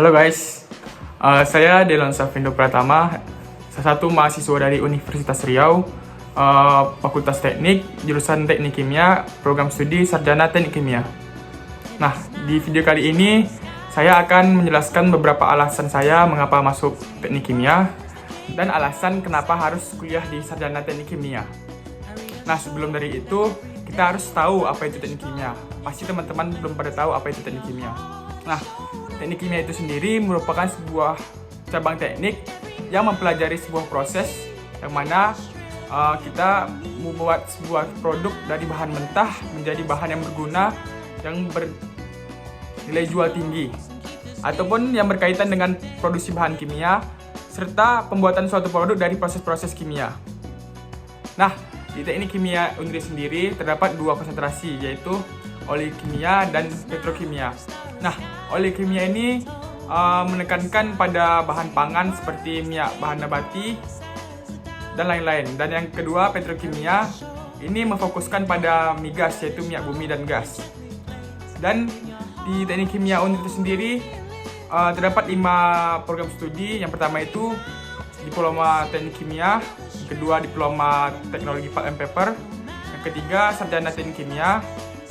Halo guys, saya Delon Safindo Pratama, salah satu mahasiswa dari Universitas Riau, Fakultas Teknik, jurusan Teknik Kimia, program studi Sarjana Teknik Kimia. Nah, di video kali ini saya akan menjelaskan beberapa alasan saya mengapa masuk Teknik Kimia dan alasan kenapa harus kuliah di Sarjana Teknik Kimia. Nah, sebelum dari itu, kita harus tahu apa itu Teknik Kimia. Pasti teman-teman belum pada tahu apa itu Teknik Kimia. Nah, Teknik Kimia itu sendiri merupakan sebuah cabang teknik yang mempelajari sebuah proses yang mana kita membuat sebuah produk dari bahan mentah menjadi bahan yang berguna, yang bernilai jual tinggi, ataupun yang berkaitan dengan produksi bahan kimia, serta pembuatan suatu produk dari proses-proses kimia. Nah, di Teknik Kimia Unri sendiri terdapat dua konsentrasi, yaitu oleokimia dan petrokimia. Nah, oleokimia ini menekankan pada bahan pangan seperti minyak bahan nabati dan lain-lain. Dan yang kedua, petrokimia ini memfokuskan pada migas, yaitu minyak bumi dan gas. Dan di Teknik Kimia Unri itu sendiri terdapat 5 program studi. Yang pertama itu Diploma Teknik Kimia, yang kedua Diploma Teknologi Pulp and Paper, yang ketiga Sarjana Teknik Kimia,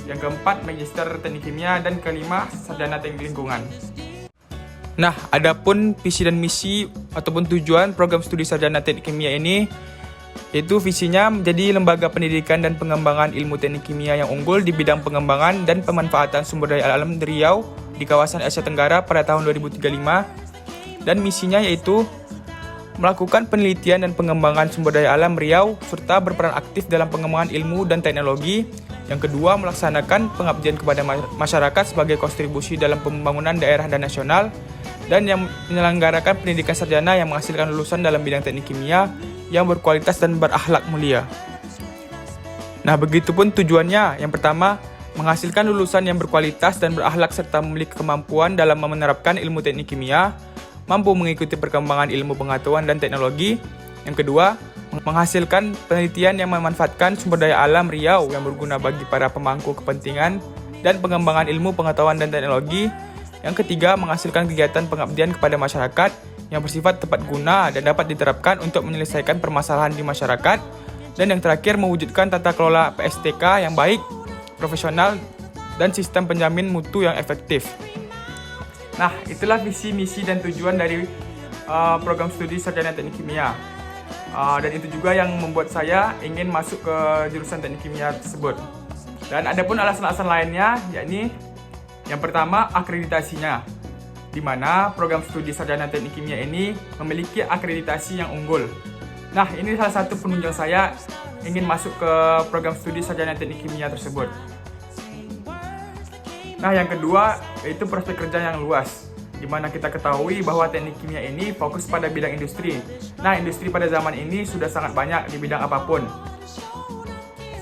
yang keempat Magister Teknik Kimia, dan kelima Sarjana Teknik Lingkungan. Nah, adapun visi dan misi ataupun tujuan program studi Sarjana Teknik Kimia ini, yaitu visinya menjadi lembaga pendidikan dan pengembangan ilmu teknik kimia yang unggul di bidang pengembangan dan pemanfaatan sumber daya alam di Riau di kawasan Asia Tenggara pada tahun 2035. Dan misinya yaitu melakukan penelitian dan pengembangan sumber daya alam Riau serta berperan aktif dalam pengembangan ilmu dan teknologi. Yang kedua, melaksanakan pengabdian kepada masyarakat sebagai kontribusi dalam pembangunan daerah dan nasional. Dan yang menyelenggarakan pendidikan sarjana yang menghasilkan lulusan dalam bidang teknik kimia yang berkualitas dan berakhlak mulia. Nah, begitupun tujuannya. Yang pertama, menghasilkan lulusan yang berkualitas dan berakhlak serta memiliki kemampuan dalam menerapkan ilmu teknik kimia, mampu mengikuti perkembangan ilmu pengetahuan dan teknologi. Yang kedua, menghasilkan penelitian yang memanfaatkan sumber daya alam Riau yang berguna bagi para pemangku kepentingan dan pengembangan ilmu pengetahuan dan teknologi. Yang ketiga, menghasilkan kegiatan pengabdian kepada masyarakat yang bersifat tepat guna dan dapat diterapkan untuk menyelesaikan permasalahan di masyarakat. Dan yang terakhir, mewujudkan tata kelola PSTK yang baik, profesional, dan sistem penjamin mutu yang efektif. Nah, itulah visi, misi, dan tujuan dari program studi Sarjana Teknik Kimia. Dan itu juga yang membuat saya ingin masuk ke jurusan Teknik Kimia tersebut. Dan ada pun alasan-alasan lainnya, yakni yang pertama, akreditasinya, di mana program studi Sarjana Teknik Kimia ini memiliki akreditasi yang unggul. Nah, ini salah satu penunjang saya ingin masuk ke program studi Sarjana Teknik Kimia tersebut. Nah, yang kedua, yaitu prospek kerja yang luas, di mana kita ketahui bahwa teknik kimia ini fokus pada bidang industri. Nah, industri pada zaman ini sudah sangat banyak di bidang apapun,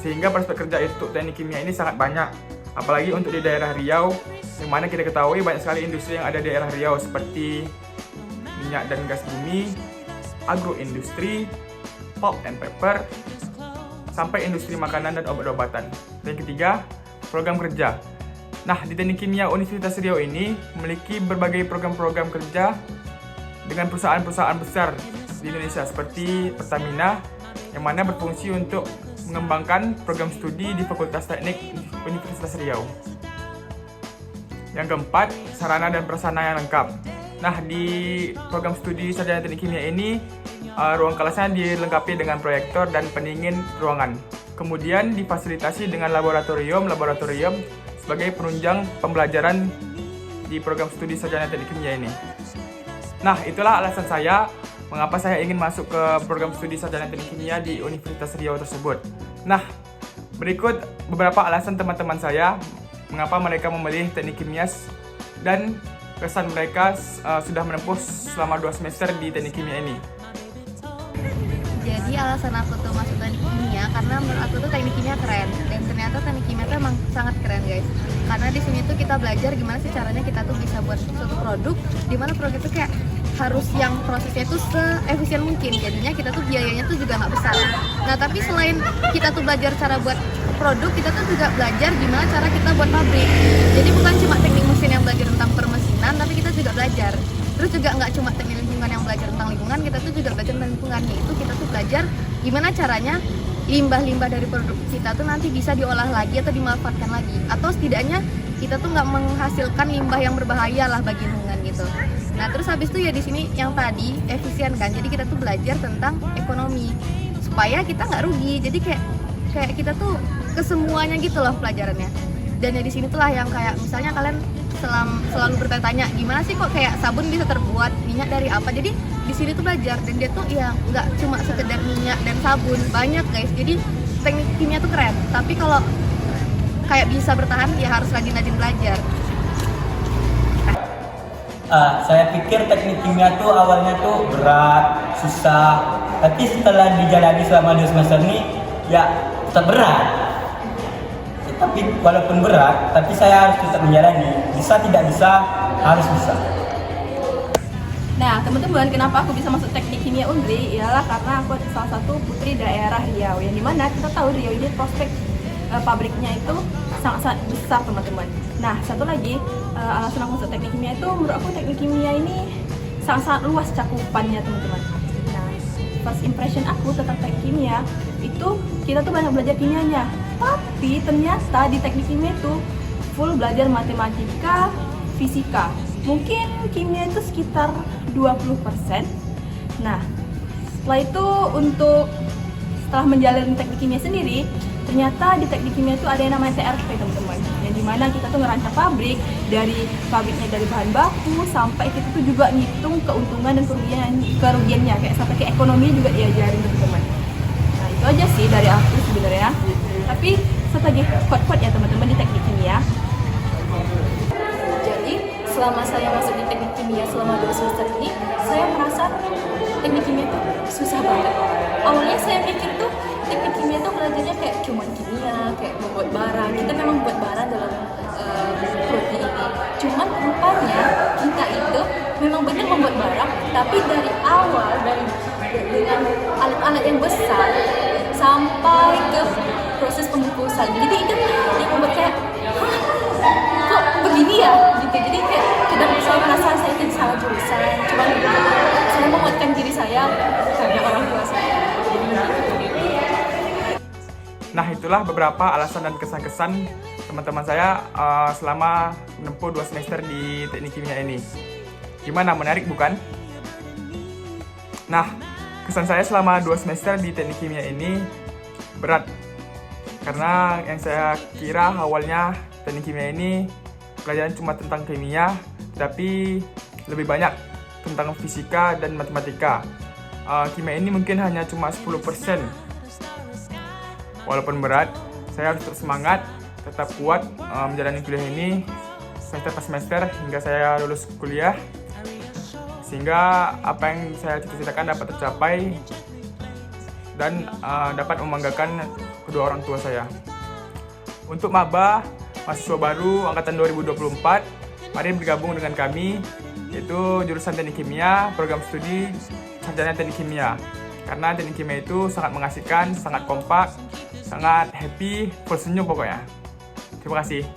sehingga prospek kerja untuk teknik kimia ini sangat banyak. Apalagi untuk di daerah Riau, yang mana kita ketahui banyak sekali industri yang ada di daerah Riau, seperti minyak dan gas bumi, agroindustri, pulp and paper, sampai industri makanan dan obat-obatan. Dan yang ketiga, program kerja. Nah, di Teknik Kimia Universitas Riau ini memiliki berbagai program-program kerja dengan perusahaan-perusahaan besar di Indonesia seperti Pertamina, yang mana berfungsi untuk mengembangkan program studi di Fakultas Teknik Universitas Riau. Yang keempat, sarana dan prasarana yang lengkap. Nah, di program studi Sarjana Teknik Kimia ini, ruang kelasnya dilengkapi dengan proyektor dan pendingin ruangan. Kemudian difasilitasi dengan laboratorium sebagai penunjang pembelajaran di program studi Sarjana Teknik Kimia ini. Nah, itulah alasan saya mengapa saya ingin masuk ke program studi Sarjana Teknik Kimia di Universitas Riau tersebut. Nah, berikut beberapa alasan teman-teman saya mengapa mereka memilih Teknik Kimia dan kesan mereka sudah menempuh selama 2 semester di Teknik Kimia ini. Jadi alasan aku tuh masuk teknik kimia karena menurut aku tuh teknik kimia keren, dan ternyata teknik kimia tuh emang sangat keren guys. Karena di sini tuh kita belajar gimana sih caranya kita tuh bisa buat suatu produk, dimana produk itu kayak harus yang prosesnya tuh seefisien mungkin. Jadinya kita tuh biayanya tuh juga nggak besar. Nah, tapi selain kita tuh belajar cara buat produk, kita tuh juga belajar gimana cara kita buat pabrik. Jadi bukan cuma teknik mesin yang belajar tentang permesin, permainan, tapi kita juga belajar. Terus juga nggak cuma teknik lingkungan yang belajar tentang lingkungan, kita tuh juga belajar tentang lingkungan. Yaitu kita tuh belajar gimana caranya limbah-limbah dari produk kita tuh nanti bisa diolah lagi atau dimanfaatkan lagi, atau setidaknya kita tuh nggak menghasilkan limbah yang berbahaya lah bagi lingkungan gitu. Nah terus habis itu ya di sini yang tadi efisien kan, jadi kita tuh belajar tentang ekonomi supaya kita nggak rugi. Jadi kayak kita tuh kesemuanya gitu loh pelajarannya. Dan ya di sini tuh lah yang kayak misalnya kalian selalu bertanya-tanya gimana sih kok kayak sabun bisa terbuat minyak dari apa. Jadi di sini tuh belajar, dan dia tuh ya nggak cuma sekedar minyak dan sabun, banyak guys. Jadi teknik kimia tuh keren, tapi kalau kayak bisa bertahan ya harus rajin-rajin belajar. Saya pikir teknik kimia tuh awalnya tuh berat, susah, tapi setelah dijalani selama 2 semester ini ya tetap berat. Tapi walaupun berat, tapi saya harus tetap menjalani. Bisa tidak bisa, harus bisa. Nah, teman-teman, kenapa aku bisa masuk teknik kimia Undri? Ialah karena aku salah satu putri daerah Riau, yang dimana kita tahu Riau ini prospek pabriknya itu sangat-sangat besar, teman-teman. Nah, satu lagi alasan aku masuk teknik kimia itu, menurut aku teknik kimia ini sangat-sangat luas cakupannya, teman-teman. Nah, first impression aku tentang teknik kimia itu kita tuh banyak belajar kimianya, tapi ternyata di teknik kimia itu full belajar matematika, fisika. Mungkin kimia itu sekitar 20%. Nah, setelah itu setelah menjalani teknik kimia sendiri, ternyata di teknik kimia itu ada yang namanya TRP, teman-teman. Yang dimana kita tuh ngerancang pabrik, dari pabriknya dari bahan baku sampai kita tuh juga ngitung keuntungan dan kerugiannya, kayak sampai ke ekonomi juga diajarin, teman-teman. Nah, itu aja sih dari aku sebenarnya. Tapi satu lagi quote-quote ya teman-teman di teknik kimia. Jadi selama saya masuk di teknik kimia selama 2 semester ini, saya merasa teknik kimia itu susah banget. Awalnya saya pikir tuh teknik kimia tuh belajarnya kayak cuma kimia, kayak membuat barang. Kita memang membuat barang dalam prodi ini. Cuman rupanya kita itu memang benar membuat barang, tapi dari awal dengan alat-alat yang besar sampai ke proses pembungkusan. Jadi itu yang membuat kayak kok begini ya gitu. Jadi kayak kadang saya merasa saya itu salah jurusan, cuma saya menguatkan diri saya karena orang tua saya. Nah, itulah beberapa alasan dan kesan-kesan teman-teman saya selama menempuh 2 semester di teknik kimia ini. Gimana, menarik bukan? Nah, kesan saya selama 2 semester di teknik kimia ini berat. Karena yang saya kira awalnya teknik kimia ini pelajaran cuma tentang kimia, tapi lebih banyak tentang fisika dan matematika. Kimia ini mungkin hanya cuma 10%. Walaupun berat, saya harus tetap semangat, tetap kuat menjalani kuliah ini semester per semester hingga saya lulus kuliah, sehingga apa yang saya cita-citakan dapat tercapai dan dapat membanggakan kedua orang tua saya. Untuk maba, mahasiswa baru angkatan 2024, mari bergabung dengan kami, yaitu jurusan teknik kimia, program studi sarjana teknik kimia. Karena teknik kimia itu sangat mengasihkan, sangat kompak, sangat happy, full senyum pokoknya. Terima kasih.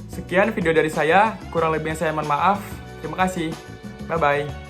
Sekian video dari saya, kurang lebihnya saya mohon maaf. Terima kasih. Bye-bye.